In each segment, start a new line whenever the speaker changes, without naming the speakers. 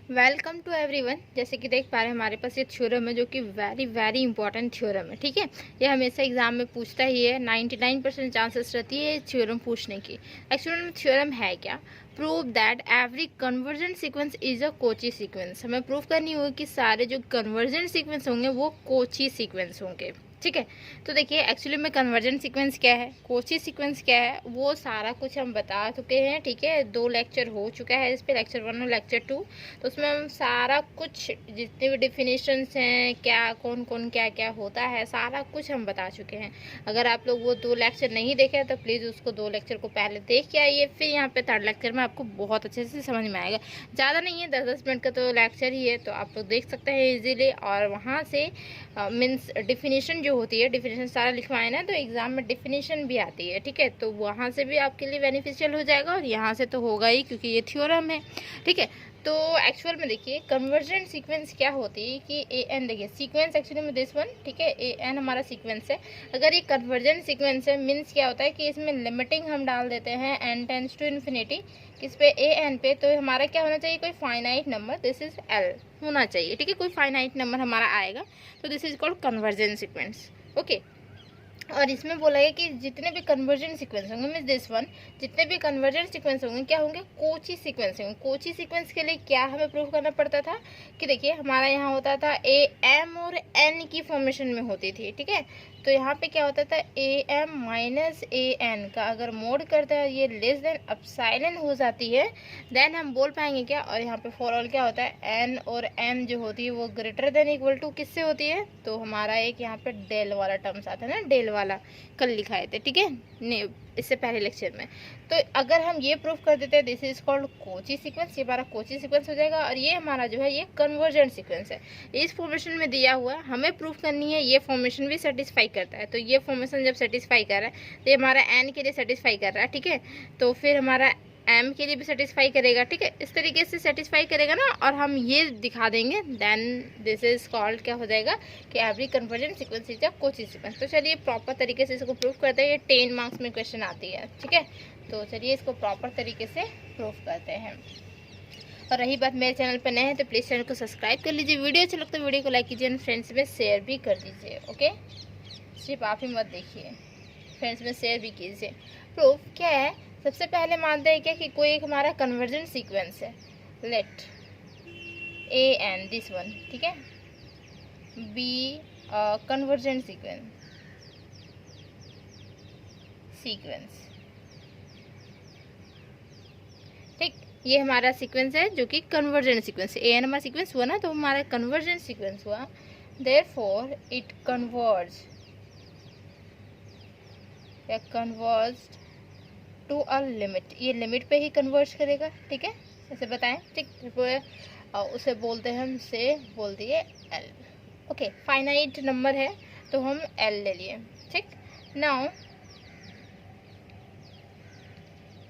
Welcome to everyone. जैसे कि देख पा रहे हैं हमारे पास ये थ्योरम है जो कि वेरी वेरी इंपॉर्टेंट थ्योरम है। ठीक है, ये हमेशा एग्जाम में पूछता ही है। 99% चांसेस रहती है थ्योरम पूछने की। एक्चुअली में थ्योरम है क्या? Prove that every convergent sequence is a Kochi sequence. हमें प्रूव करनी होगी कि सारे जो कन्वर्जेंट सीक्वेंस होंगे वो कोची सीक्वेंस होंगे। ठीक है, तो देखिए एक्चुअली में कन्वर्जेंट सीक्वेंस क्या है, कोची सीक्वेंस क्या है, वो सारा कुछ हम बता चुके हैं। ठीक है, 2 लेक्चर हो चुका है इस पे, लेक्चर 1 और लेक्चर 2। तो उसमें हम सारा कुछ जितने भी डिफिनेशंस हैं, क्या कौन कौन क्या क्या होता है, सारा कुछ हम बता चुके हैं। अगर आप लोग वो 2 लेक्चर नहीं देखे तो प्लीज़ उसको 2 लेक्चर को पहले देख के आइए, फिर यहाँ पे 3rd लेक्चर में आपको बहुत अच्छे से समझ में आएगा। ज़्यादा नहीं है, 10-10 मिनट का तो लेक्चर ही है, तो आप लोग देख सकते हैं इजीली। और वहाँ से मीन्स डिफिनेशन जो होती है, डिफिनेशन सारा लिखवाए ना, तो एग्जाम में डिफिनेशन भी आती है। ठीक है, तो वहाँ से भी आपके लिए बेनिफिशियल हो जाएगा और यहाँ से तो होगा ही, क्योंकि ये थ्योरम है। ठीक है, तो एक्चुअल में देखिए कन्वर्जेंट सीक्वेंस क्या होती है कि ए एन, देखिए सीक्वेंस एक्चुअली में दिस वन। ठीक है, ए एन हमारा सीक्वेंस है। अगर ये कन्वर्जेंट सीक्वेंस है मीन्स क्या होता है कि इसमें लिमिटिंग हम डाल देते हैं एन टेंस टू इन्फिनिटी, किस पे, ए एन पे। तो हमारा क्या होना चाहिए, कोई finite number, this is L होना चाहिए। ठीक है, कोई फाइनाइट नंबर हमारा आएगा, तो this is called convergent sequence. Okay, और इसमें बोला है कि जितने भी कन्वर्जेंट सीक्वेंस होंगे मीन्स दिस वन, जितने भी कन्वर्जेंट सीक्वेंस होंगे क्या होंगे, कोची सीक्वेंस होंगे। कोची सीक्वेंस के लिए क्या हमें प्रूव करना पड़ता था कि देखिए हमारा यहाँ होता था ए एम और एन की फॉर्मेशन में होती थी। ठीक है, तो यहाँ पे क्या होता था, A M minus A N का अगर मोड करता है ये लेस देन अपसाइलन हो जाती है, देन हम बोल पाएंगे क्या। और यहाँ पे फॉर ऑल क्या होता है, एन और एम जो होती है वो ग्रेटर देन इक्वल टू किससे होती है, तो हमारा एक यहाँ पे डेल वाला टर्म्स आता है ना, डेल वाला कल लिखाए थे। ठीक है, इससे पहले लेक्चर में। तो अगर हम ये प्रूफ कर देते हैं this is called Kochi sequence, ये हमारा कोची सीक्वेंस हो जाएगा। और ये हमारा जो है ये कन्वर्जेंट सीक्वेंस है, इस फॉर्मेशन में दिया हुआ है, हमें प्रूफ करनी है ये फॉर्मेशन भी सेटिस्फाई करता है। तो ये फॉर्मेशन जब सेटिस्फाई कर रहा है तो ये हमारा एन के लिए सेटिस्फाई कर रहा है। ठीक है, तो फिर हमारा एम के लिए भी सेटिस्फाई करेगा। ठीक है, इस तरीके से सेटिस्फाई करेगा ना, और हम ये दिखा देंगे, देन दिस इज कॉल्ड क्या हो जाएगा कि every convergent sequence is a Kochi sequence. तो चलिए प्रॉपर तरीके से इसको प्रूफ करते हैं, ये 10 मार्क्स में क्वेश्चन आती है। ठीक है, तो चलिए इसको प्रॉपर तरीके से प्रूफ करते हैं। और रही बात मेरे चैनल पर नए हैं तो प्लीज़ चैनल को सब्सक्राइब कर लीजिए, वीडियो अच्छा लगता है वीडियो को लाइक कीजिए एंड फ्रेंड्स में शेयर भी कर दीजिए। ओके, सिर्फ आप ही मत देखिए, फ्रेंड्स में शेयर भी कीजिए। प्रूफ क्या है, सबसे पहले मानते हैं क्या कि कोई एक हमारा कन्वर्जेंट सीक्वेंस है, let A N this one, ठीक है, बी कन्वर्जेंट सीक्वेंस। ठीक, ये हमारा सीक्वेंस है जो कि कन्वर्जेंट सीक्वेंस है। ए एन हमारा सीक्वेंस हुआ ना, तो हमारा कन्वर्जेंट सीक्वेंस हुआ, देयरफॉर इट कन्वर्ज या कन्वर्ज्ड टू अ लिमिट, ये लिमिट पे ही कन्वर्ज करेगा। ठीक है, ऐसे बताएं। ठीक, उसे बोलते हैं, हम से बोल दिए एल। ओके, फाइनाइट नंबर है तो हम एल ले लिए। ठीक, now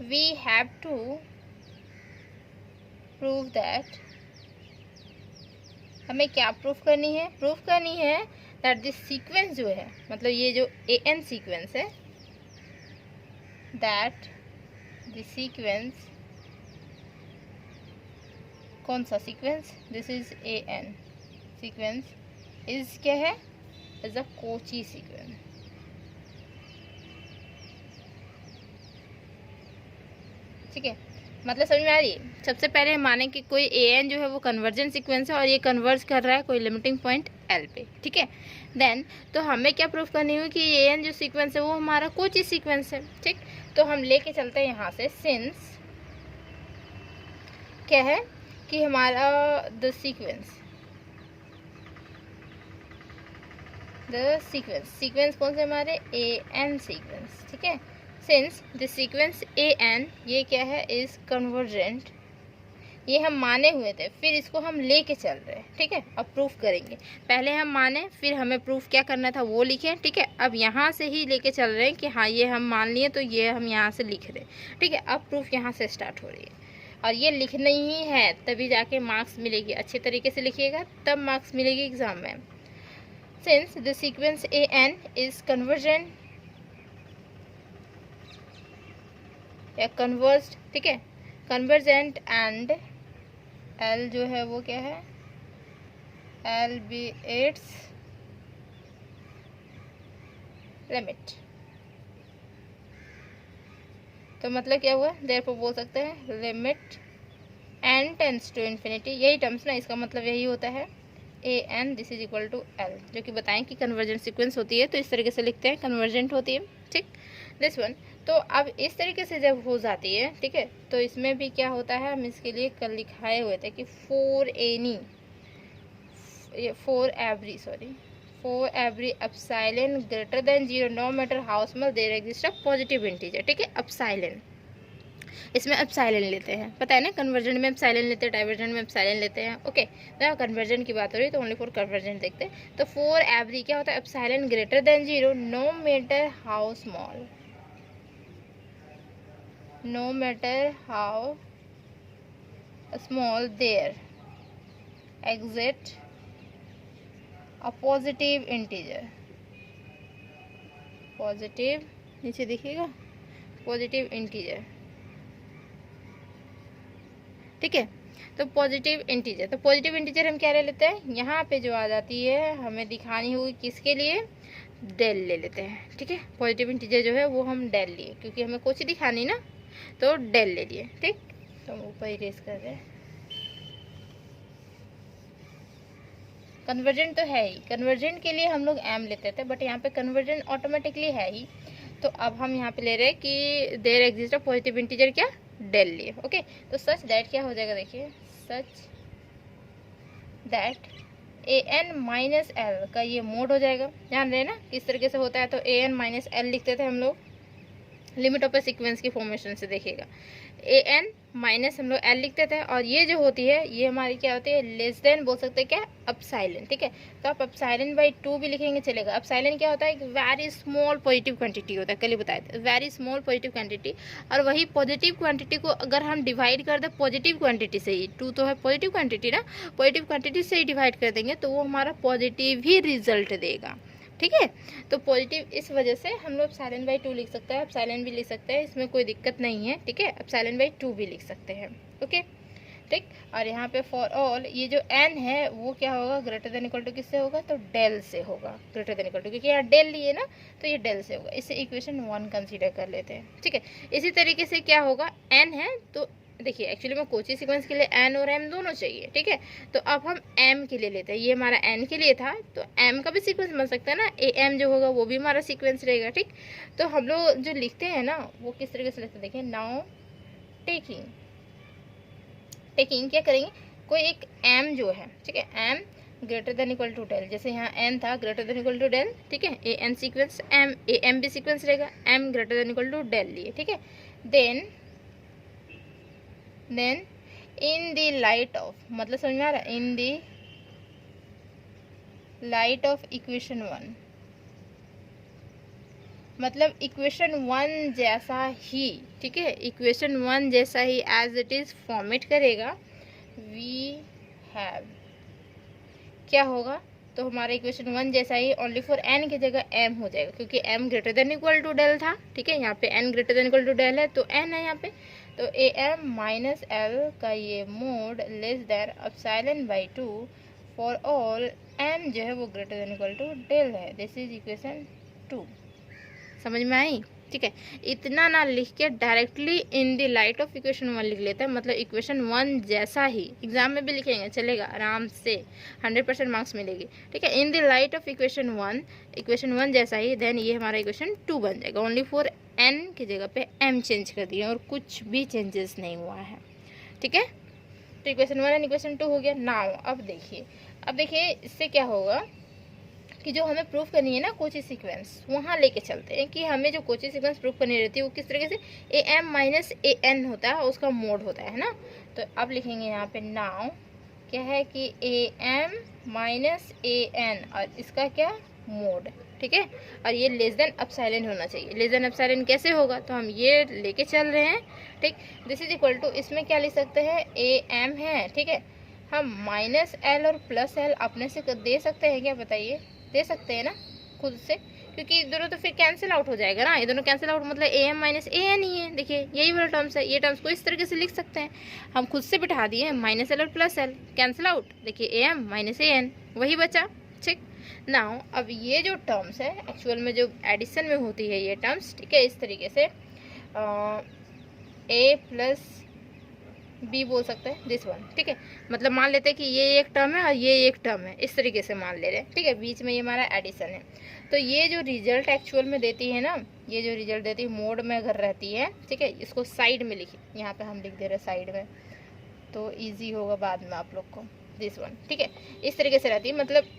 we have to prove that, हमें क्या प्रूफ करनी है, प्रूफ करनी है दैट दिस सीक्वेंस जो है, मतलब ये जो ए एन सीक्वेंस है, दैट द सीक्वेंस, कौन सा sequence, this is A N sequence is क्या है, इज अ कोची सीक्वेंस। ठीक है, मतलब समझ में आ रही है। सबसे पहले हम माने कि कोई ए एन जो है वो कन्वर्जेंट सीक्वेंस है और ये कन्वर्ज कर रहा है कोई लिमिटिंग पॉइंट एल पे। ठीक है, देन तो हमें क्या प्रूफ करनी हुई कि ए एन जो सीक्वेंस है वो हमारा कोची सीक्वेंस है। ठीक, तो हम लेके चलते हैं यहाँ से, सिंस क्या है कि हमारा द सीक्वेंस कौन से हमारे, ए एन सीक्वेंस। ठीक है, since the sequence A N ये क्या है, इज कन्वर्जेंट, ये हम माने हुए थे, फिर इसको हम लेके चल रहे हैं। ठीक है, अब प्रूफ करेंगे, पहले हम माने फिर हमें प्रूफ क्या करना था वो लिखे। ठीक है, अब यहाँ से ही लेके चल रहे हैं कि हाँ ये हम मान लिए, तो ये हम यहाँ से लिख रहे हैं। ठीक है, अब प्रूफ यहाँ से स्टार्ट हो रही है और ये लिखना ही है, तभी जाके मार्क्स मिलेगी। अच्छे तरीके से लिखिएगा तब मार्क्स मिलेगी एग्जाम में। Since the sequence A N is convergent या कन्वर्ज्ड, ठीक है, कन्वर्जेंट एंड एल जो है वो क्या है, एल बी इट्स लिमिट। तो मतलब क्या हुआ, देयरफॉर बोल सकते हैं limit n tends to infinity, यही टर्म्स ना, इसका मतलब यही होता है a N this is equal to L, जो कि बताएं कि कन्वर्जेंट सीक्वेंस होती है तो इस तरीके से लिखते हैं, कन्वर्जेंट होती है, ठीक, दिस वन। तो अब इस तरीके से जब हो जाती है, ठीक है, तो इसमें भी क्या होता है, हम इसके लिए कल लिखाए हुए थे कि for every epsilon greater than 0 no matter how small there exist a positive integer, ठीक है, एप्सिलॉन, इसमें एप्सिलॉन लेते हैं, पता है ना, कन्वर्जेंट में एप्सिलॉन लेते हैं, डाइवर्जेंट में एप्सिलॉन लेते हैं, ओके। तो कन्वर्जेंट की बात हो रही है तो ओनली फॉर कन्वर्जेंट देखते हैं। तो फॉर एवरी क्या होता है, epsilon greater than 0 no matter how small, no matter how small there exit a positive integer, positive, नीचे देखिएगा पॉजिटिव इंटीजर, ठीक है। तो पॉजिटिव इंटीजर, तो पॉजिटिव इंटीजर हम क्या ले लेते हैं, यहाँ पे जो आ जाती है हमें दिखानी होगी किसके लिए, डेल ले लेते हैं, ठीक है। पॉजिटिव इंटीजर जो है वो हम डेल लिए, क्योंकि हमें कुछ दिखानी ना, तो डेल ले लिए, ठीक। तो हम ऊपर इरेज कर रहे हैं, कन्वर्जेंट तो है ही, कन्वर्जेंट के लिए हम लोग एम लेते थे, बट यहाँ पे कन्वर्जेंट ऑटोमेटिकली है ही, तो अब हम यहाँ पे ले रहे हैं कि there exist a positive integer क्या, डेल लिए, ओके। तो सच दैट क्या हो जाएगा, देखिए such that A N minus L का ये मोड हो जाएगा, ध्यान रहे ना किस तरीके से होता है। तो ए एन माइनस एल लिखते थे हम लोग लिमिट ऑफ ए सीक्वेंस की फॉर्मेशन से, देखिएगा ए एन माइनस हम लोग एल लिखते थे, और ये जो होती है ये हमारी क्या होती है, लेस देन बोल सकते हैं क्या, एप्सिलॉन, ठीक है। तो आप एप्सिलॉन बाई 2 भी लिखेंगे चलेगा। एप्सिलॉन क्या होता है, एक वेरी स्मॉल पॉजिटिव क्वांटिटी होता है, कल ही बताए थे, वेरी स्मॉल पॉजिटिव क्वांटिटी, और वही पॉजिटिव क्वांटिटी को अगर हम डिवाइड कर दें पॉजिटिव क्वांटिटी से ही, 2 तो है पॉजिटिव क्वांटिटी ना, पॉजिटिव क्वांटिटी से ही डिवाइड कर देंगे तो वो हमारा पॉजिटिव ही रिजल्ट देगा, ठीक है। तो पॉजिटिव इस वजह से हम लोग एप्सिलॉन बाई 2 लिख सकते हैं, एप्सिलॉन भी लिख सकते हैं, इसमें कोई दिक्कत नहीं है, ठीक है। एप्सिलॉन बाई 2 भी लिख सकते हैं, ओके, ठीक। और यहाँ पे फॉर ऑल ये जो n है वो क्या होगा, ग्रेटर देन इक्वल टू किससे होगा, तो डेल से होगा, ग्रेटर देन इक्वल टू, क्योंकि यहाँ डेल लिए ना तो ये डेल से होगा, इसे इक्वेशन 1 कंसीडर कर लेते हैं, ठीक है। इसी तरीके से क्या होगा, n है तो देखिए एक्चुअली में कोची सीक्वेंस के लिए n और m दोनों चाहिए, ठीक है। तो अब हम m के लिए लेते हैं, ये हमारा n के लिए था, तो m का भी सीक्वेंस बन सकता है ना, am जो होगा वो भी हमारा सीक्वेंस रहेगा, ठीक। तो हम लोग जो लिखते हैं ना वो किस तरीके से लिखते हैं, देखिए नाउ टेकिंग क्या करेंगे, कोई एक m जो है, ठीक है, m greater than equal to del, जैसे यहाँ n था greater than equal to del, ठीक है, a N sequence m, a m भी सीक्वेंस रहेगा, m greater than equal to del लिए, ठीक है। Then in the light of, मतलब समझ में आ रहा है, in the light of equation 1, मतलब इक्वेशन 1 जैसा ही, ठीक है, इक्वेशन 1 जैसा ही एज इट इज फॉर्मेट करेगा, वी हैव क्या होगा, तो हमारा इक्वेशन 1 जैसा ही ओनली फॉर n की जगह m हो जाएगा, क्योंकि m greater than equal to del था, ठीक है, यहाँ पे n greater than equal to del है तो n है यहाँ पे, तो ए एम माइनस एल का ये mod less than epsilon by 2 for all m जो है वो greater than equal to del है, दिस इज इक्वेशन 2, समझ में आई, ठीक है। इतना ना लिख के directly in the light of equation 1 लिख लेते हैं, मतलब इक्वेशन 1 जैसा ही, एग्जाम में भी लिखेंगे चलेगा आराम से, 100% मार्क्स मिलेगी, ठीक है। In the light of equation 1 जैसा ही, देन ये हमारा इक्वेशन 2 बन जाएगा, ओनली फॉर n की जगह पे m चेंज कर दिया और कुछ भी चेंजेस नहीं हुआ है, ठीक है। तो इक्वेशन 1 एंड इक्वेशन 2 हो गया। नाउ अब देखिए इससे क्या होगा कि जो हमें प्रूफ करनी है ना कोची सीक्वेंस, वहाँ लेके चलते हैं कि हमें जो कोची सीक्वेंस प्रूफ करनी रहती है वो किस तरीके से, A M minus A N होता है, उसका मोड होता है ना। तो अब लिखेंगे यहाँ पे नाउ क्या है कि A M minus A N और इसका क्या मोड, ठीक है, और ये लेस देन एप्सिलॉन होना चाहिए। लेस देन एप्सिलॉन कैसे होगा, तो हम ये लेके चल रहे हैं, ठीक। दिस इज इक्वल टू, इसमें क्या लिख सकते हैं, ए एम है, ठीक है, हम माइनस एल और प्लस एल अपने से दे सकते हैं क्या, बताइए, दे सकते हैं ना खुद से, क्योंकि दोनों तो फिर कैंसिल आउट हो जाएगा ना, ये दोनों कैंसिल आउट मतलब a M minus A n ही है। देखिए यही वाला टर्म्स है, ये टर्म्स को इस तरीके से लिख सकते हैं, हम खुद से बिठा दिए माइनस एल और प्लस एल, कैंसिल आउट, देखिए A M minus A N वही बचा। ठीक, नाउ अब ये जो टर्म्स है एक्चुअल में जो एडिशन में होती है ये टर्म्स, ठीक है, इस तरीके से ए प्लस बी बोल सकते हैं दिस वन। ठीक है, मतलब मान लेते हैं कि ये एक टर्म है और ये एक टर्म है, इस तरीके से मान ले रहे हैं। ठीक है, बीच में ये हमारा एडिशन है। तो ये जो रिजल्ट एक्चुअल में देती है ना, ये जो रिजल्ट देती है मोड में अगर रहती है, ठीक है, इसको साइड में लिखिए, यहाँ पे हम लिख दे रहे हैं साइड में, तो ईजी होगा बाद में आप लोग को, दिस वन। ठीक है, इस तरीके से रहती है, मतलब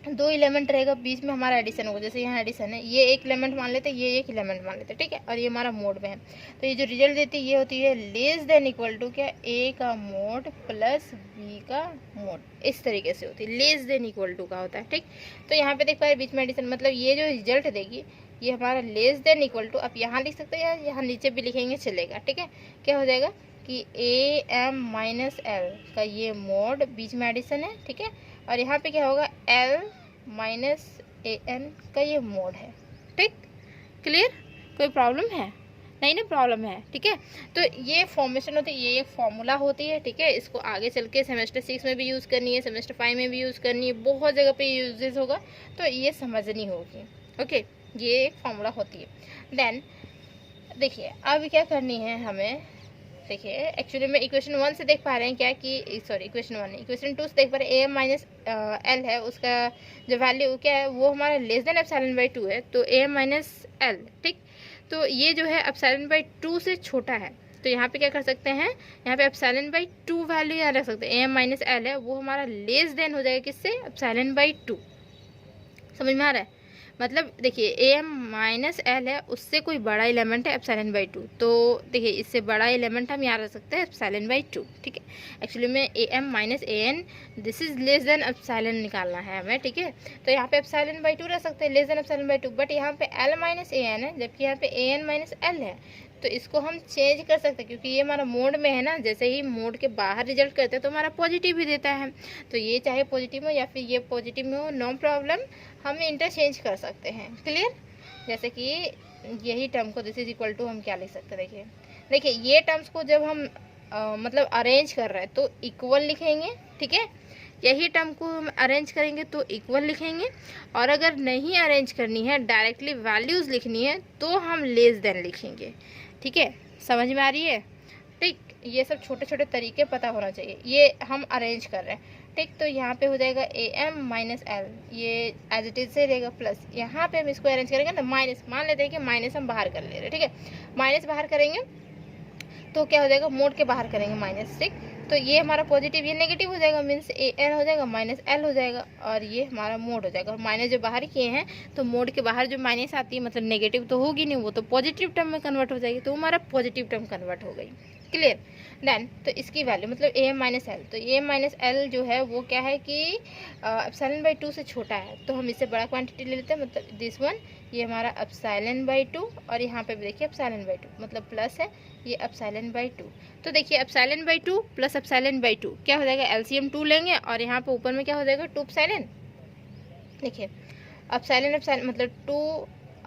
दो एलिमेंट रहेगा, बीच में हमारा एडिशन होगा। जैसे यहाँ एडिशन है, ये एक एलिमेंट मान लेते हैं, ये एक एलिमेंट मान लेते हैं। ठीक है, और ये हमारा मोड में है। तो ये जो रिजल्ट देती है ये होती है लेस देन इक्वल टू क्या, ए का मोड प्लस बी का मोड, इस तरीके से होती है, लेस देन इक्वल टू का होता है। ठीक, तो यहाँ पे देख पा रहे बीच में एडिशन, मतलब ये जो रिजल्ट देगी ये हमारा लेस देन इक्वल टू, आप यहाँ लिख सकते हैं या यहाँ नीचे भी लिखेंगे चलेगा। ठीक है, क्या हो जाएगा कि ए एम माइनस एल का ये मोड, बीच में एडिशन है। ठीक है, और यहाँ पे क्या होगा एल माइनस ए एन का ये मोड है। ठीक, क्लियर, कोई प्रॉब्लम है? नहीं ना, प्रॉब्लम है। ठीक है, तो ये फॉर्मेशन होती है, ये एक फॉर्मूला होती है। ठीक है, इसको आगे चल के सेमेस्टर 6 में भी यूज़ करनी है, सेमेस्टर 5 में भी यूज़ करनी है, बहुत जगह पे यूजेस होगा, तो ये समझनी होगी। ओके, ये एक फॉर्मूला होती है। देन देखिए अब क्या करनी है हमें, देखिए एक्चुअली में इक्वेशन 1 से देख पा रहे हैं क्या कि, सॉरी इक्वेशन 1 नहीं, इक्वेशन 2 से देख पा रहे हैं ए एम माइनस एल है, उसका जो वैल्यू क्या है वो हमारा लेस देन एप्सिलॉन बाई 2 है, तो ए एम माइनस एल। ठीक, तो ये जो है एप्सिलॉन बाई 2 से छोटा है, तो यहाँ पे क्या कर सकते हैं, यहाँ पे एप्सिलॉन बाई 2 वैल्यू यहाँ रख सकते हैं, ए एम माइनस एल है वो हमारा लेस देन हो जाएगा किससे, एप्सिलॉन बाई 2। समझ में आ रहा है? मतलब देखिए ए एम माइनस एल है, उससे कोई बड़ा एलिमेंट है एप्सिलॉन बाई 2, तो देखिए इससे बड़ा एलिमेंट हम यहाँ रख सकते हैं एप्सिलॉन बाई 2। ठीक है, एक्चुअली में A M minus A N this is less than epsilon निकालना है हमें। ठीक है, तो यहाँ पे एप्सिलॉन बाई 2 रख सकते हैं, less than epsilon by 2, but यहाँ पे एल माइनस ए एन है, जबकि यहाँ पे ए एन माइनस एल है, तो इसको हम चेंज कर सकते हैं क्योंकि ये हमारा मोड में है ना, जैसे ही मोड के बाहर रिजल्ट करते हैं तो हमारा पॉजिटिव ही देता है, तो ये चाहे पॉजिटिव हो या फिर ये पॉजिटिव में हो, नो प्रॉब्लम, हम इंटरचेंज कर सकते हैं। क्लियर, जैसे कि यही टर्म को दिस इज इक्वल टू हम क्या लिख सकते हैं, देखिए ये टर्म्स को जब हम मतलब अरेंज कर रहे हैं तो इक्वल लिखेंगे। ठीक है, यही टर्म को हम अरेंज करेंगे तो इक्वल लिखेंगे, और अगर नहीं अरेंज करनी है, डायरेक्टली वैल्यूज़ लिखनी है, तो हम लेस देन लिखेंगे। ठीक है, समझ में आ रही है? ठीक, ये सब छोटे छोटे तरीके पता होना चाहिए, ये हम अरेंज कर रहे हैं। ठीक, तो यहाँ पे हो जाएगा ए एम माइनस एल, ये एज इट इज से रहेगा, प्लस यहाँ पे हम इसको अरेंज करेंगे ना, माइनस मान लेते हैं कि माइनस हम बाहर कर ले रहे हैं। ठीक है, माइनस बाहर करेंगे तो क्या हो जाएगा, मोड के बाहर करेंगे माइनस। ठीक, तो ये हमारा पॉजिटिव, ये नेगेटिव हो जाएगा, मीन्स ए एन हो जाएगा माइनस एल हो जाएगा, और ये हमारा मोड हो जाएगा। और माइनस जो बाहर किए हैं तो मोड के बाहर जो माइनस आती है मतलब नेगेटिव तो होगी नहीं, वो तो पॉजिटिव टर्म में कन्वर्ट हो जाएगी, तो हमारा पॉजिटिव टर्म कन्वर्ट हो गई। क्लियर, देन तो इसकी वैल्यू मतलब ए एम माइनस एल, तो ए एम माइनस एल जो है वो क्या है कि एप्सिलॉन बाई 2 से छोटा है, तो हम इससे बड़ा क्वांटिटी ले लेते हैं, मतलब दिस वन, ये हमारा एप्सिलॉन बाई 2, और यहाँ पे भी देखिए एप्सिलॉन बाई 2 मतलब प्लस है, ये एप्सिलॉन बाई 2। तो देखिए epsilon by 2 plus epsilon by 2 क्या हो जाएगा, एलसीएम 2 लेंगे, और यहाँ पे ऊपर में क्या हो जाएगा 2 एप्सिलॉन। देखिए एप्सिलॉन एप्सिलॉन मतलब 2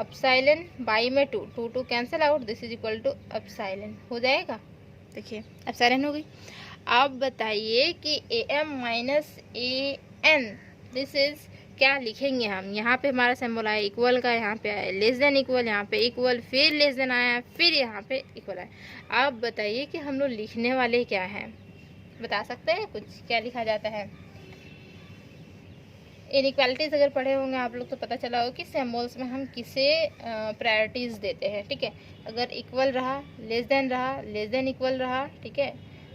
एप्सिलॉन बाई में 2, 2 2 cancel out, this is equal to epsilon हो जाएगा। देखिए एप्सिलॉन हो गई। अब बताइए कि A M minus A N this is क्या लिखेंगे हम, यहाँ पे हमारा सिंबल आया इक्वल का, यहाँ पे आया लेस देन इक्वल, यहाँ पे इक्वल, फिर लेस देन आया, फिर यहाँ पे इक्वल आया। अब बताइए कि हम लोग लिखने वाले क्या हैं, बता सकते हैं कुछ, क्या लिखा जाता है? इनइक्वालिटीज अगर पढ़े होंगे आप लोग तो पता चला हो कि सिंबल्स में हम किसे प्रायोरिटीज़ देते हैं। ठीक है, अगर इक्वल रहा, लेस देन रहा, लेस देन इक्वल रहा, ठीक है,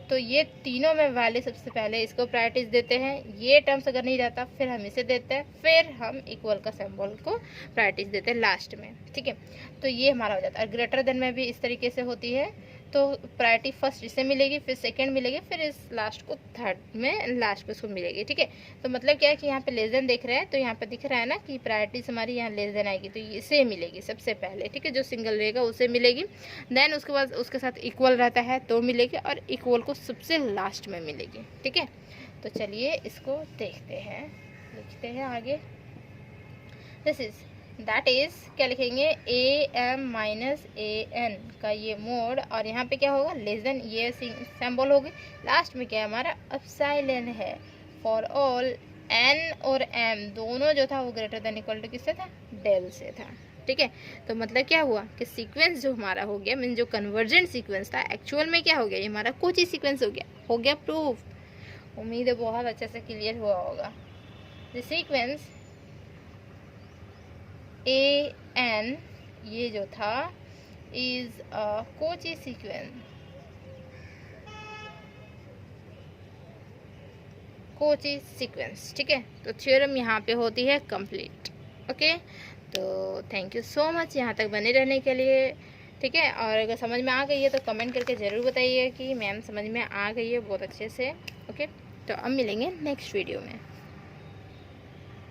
तो ये तीनों में वैल्यू सबसे पहले इसको प्रायोरिटीज देते हैं। ये टर्म्स अगर नहीं रहता फिर हम इसे देते हैं, फिर हम इक्वल का सिंबल को प्रायोरिटीज देते हैं लास्ट में। ठीक है, तो ये हमारा हो जाता है। ग्रेटर देन में भी इस तरीके से होती है, तो प्रायोरिटी फर्स्ट इसे मिलेगी, फिर सेकंड मिलेगी, फिर इस लास्ट को थर्ड में लास्ट पे उसको मिलेगी। ठीक है, तो मतलब क्या है कि यहाँ पे लेस देन देख रहे हैं, तो यहाँ पे दिख रहा है ना कि प्रायोरिटीज हमारी यहाँ लेस देन आएगी, तो इसे मिलेगी सबसे पहले। ठीक है, जो सिंगल रहेगा उसे मिलेगी, देन उसके बाद उसके साथ इक्वल रहता है तो मिलेगी, और इक्वल को सबसे लास्ट में मिलेगी। ठीक है, तो चलिए इसको देखते हैं, लिखते हैं आगे। दिस इज दैट इज क्या लिखेंगे, A M minus A N का ये मोड, और यहाँ पे क्या होगा, लेस देन, ये सिंबल होगी। लास्ट में क्या है हमारा, एप्सिलॉन है। फॉर ऑल एन और एम दोनों जो था वो ग्रेटर देन इक्वल टू किससे था, डेल से था। ठीक है, तो मतलब क्या हुआ कि सीक्वेंस जो हमारा हो गया, मीन जो कन्वर्जेंट सीक्वेंस था एक्चुअल में क्या हो गया, ये हमारा कोची सीक्वेंस हो गया प्रूफ। उम्मीद है बहुत अच्छे से क्लियर हुआ होगा। द सीक्वेंस ए एन ये जो था is a Kochi sequence, Kochi sequence. ठीक है, तो थ्योरम यहाँ पे होती है कंप्लीट। ओके, तो थैंक यू सो मच यहाँ तक बने रहने के लिए। ठीक है, और अगर समझ में आ गई है तो कमेंट करके ज़रूर बताइए कि मैम समझ में आ गई है बहुत अच्छे से। ओके, तो अब मिलेंगे नेक्स्ट वीडियो में।